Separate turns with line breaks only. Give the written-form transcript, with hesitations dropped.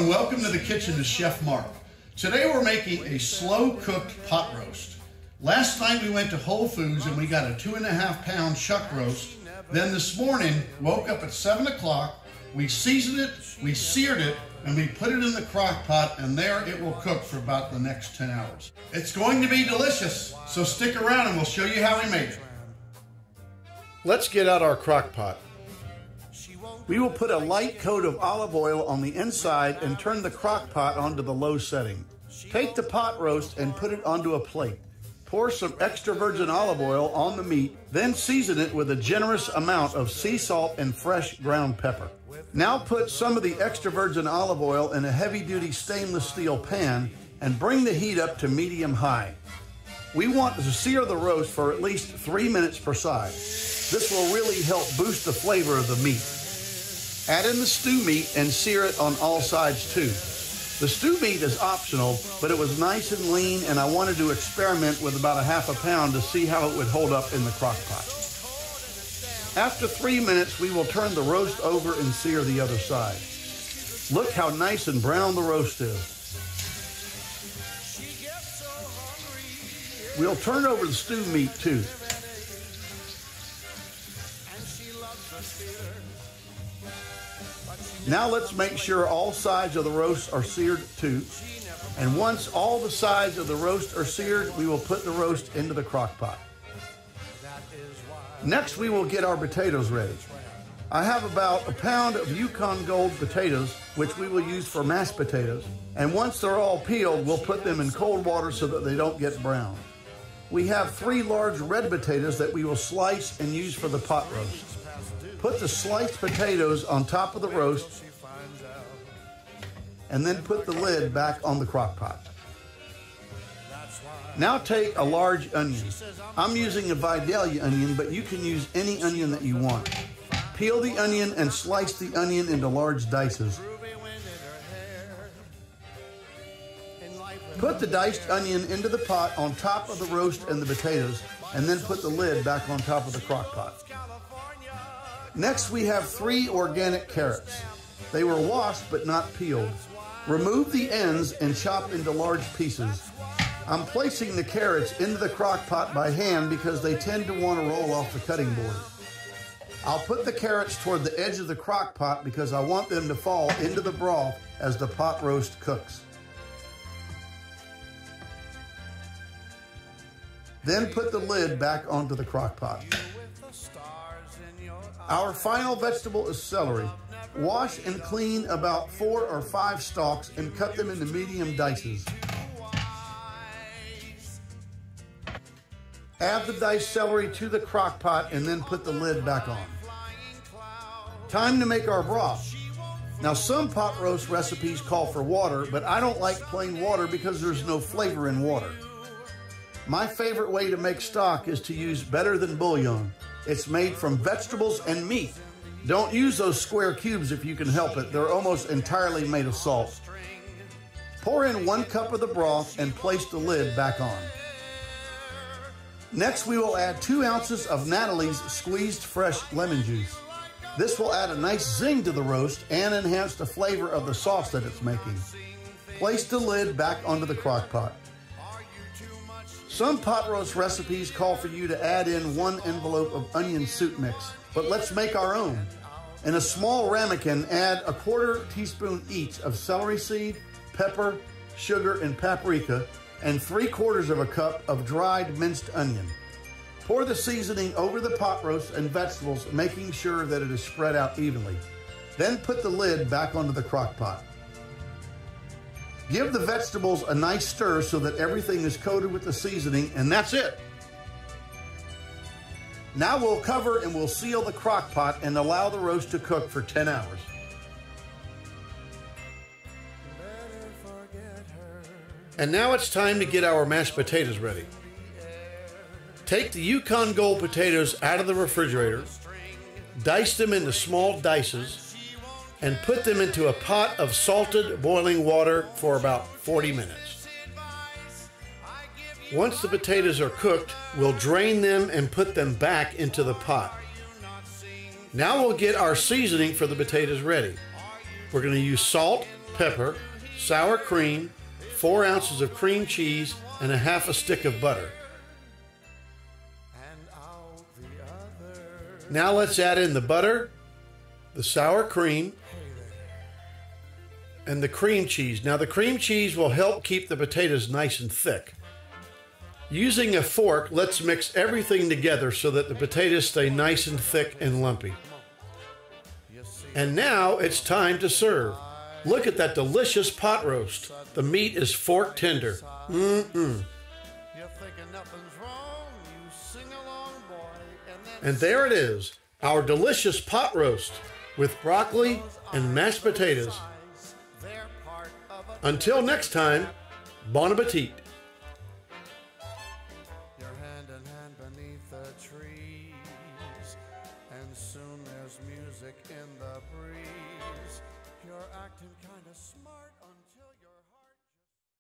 and welcome to the kitchen to Chef Mark. Today we're making a slow-cooked pot roast. Last night we went to Whole Foods and we got a 2.5-pound chuck roast. Then this morning, woke up at 7 o'clock, we seasoned it, we seared it, and we put it in the crock pot, and there it will cook for about the next 10 hours. It's going to be delicious, so stick around and we'll show you how we made it. Let's get out our crock pot. We will put a light coat of olive oil on the inside and turn the crock pot onto the low setting. Take the pot roast and put it onto a plate. Pour some extra virgin olive oil on the meat, then season it with a generous amount of sea salt and fresh ground pepper. Now put some of the extra virgin olive oil in a heavy-duty stainless steel pan and bring the heat up to medium-high. We want to sear the roast for at least 3 minutes per side. This will really help boost the flavor of the meat. Add in the stew meat and sear it on all sides too. The stew meat is optional, but it was nice and lean, and I wanted to experiment with about 1/2 pound to see how it would hold up in the crock pot. After 3 minutes, we will turn the roast over and sear the other side. Look how nice and brown the roast is. We'll turn over the stew meat too. Now let's make sure all sides of the roast are seared too. And once all the sides of the roast are seared, we will put the roast into the crock pot. Next, we will get our potatoes ready. I have about 1 pound of Yukon Gold potatoes, which we will use for mashed potatoes. And once they're all peeled, we'll put them in cold water so that they don't get brown. We have 3 large red potatoes that we will slice and use for the pot roast. Put the sliced potatoes on top of the roast and then put the lid back on the crock pot. Now take a large onion. I'm using a Vidalia onion, but you can use any onion that you want. Peel the onion and slice the onion into large dices. Put the diced onion into the pot on top of the roast and the potatoes, and then put the lid back on top of the crock pot. Next, we have 3 organic carrots. They were washed but not peeled. Remove the ends and chop into large pieces. I'm placing the carrots into the crock pot by hand because they tend to want to roll off the cutting board. I'll put the carrots toward the edge of the crock pot because I want them to fall into the broth as the pot roast cooks. Then put the lid back onto the crock pot. Our final vegetable is celery. Wash and clean about 4 or 5 stalks and cut them into medium dices. Add the diced celery to the crock pot and then put the lid back on. Time to make our broth. Now, some pot roast recipes call for water, but I don't like plain water because there's no flavor in water. My favorite way to make stock is to use Better Than Bouillon. It's made from vegetables and meat. Don't use those square cubes if you can help it. They're almost entirely made of salt. Pour in 1 cup of the broth and place the lid back on. Next, we will add 2 ounces of Natalie's squeezed fresh lemon juice. This will add a nice zing to the roast and enhance the flavor of the sauce that it's making. Place the lid back onto the crock pot. Some pot roast recipes call for you to add in 1 envelope of onion soup mix, but let's make our own. In a small ramekin, add 1/4 teaspoon each of celery seed, pepper, sugar, and paprika, and 3/4 of a cup of dried minced onion. Pour the seasoning over the pot roast and vegetables, making sure that it is spread out evenly. Then put the lid back onto the crock pot. Give the vegetables a nice stir so that everything is coated with the seasoning, and that's it. Now we'll cover and we'll seal the crock pot and allow the roast to cook for 10 hours. And now it's time to get our mashed potatoes ready. Take the Yukon Gold potatoes out of the refrigerator, dice them into small dices, and put them into a pot of salted boiling water for about 40 minutes. Once the potatoes are cooked, we'll drain them and put them back into the pot. Now we'll get our seasoning for the potatoes ready. We're going to use salt, pepper, sour cream, 4 ounces of cream cheese, and a half a stick of butter. Now let's add in the butter, the sour cream, and the cream cheese. Now the cream cheese will help keep the potatoes nice and thick. Using a fork, let's mix everything together so that the potatoes stay nice and thick and lumpy. And now it's time to serve. Look at that delicious pot roast. The meat is fork tender. And there it is, our delicious pot roast with broccoli and mashed potatoes. Until next time, bon appetit.
You're hand in hand beneath the trees, and soon there's music in the breeze. You're acting kinda smart.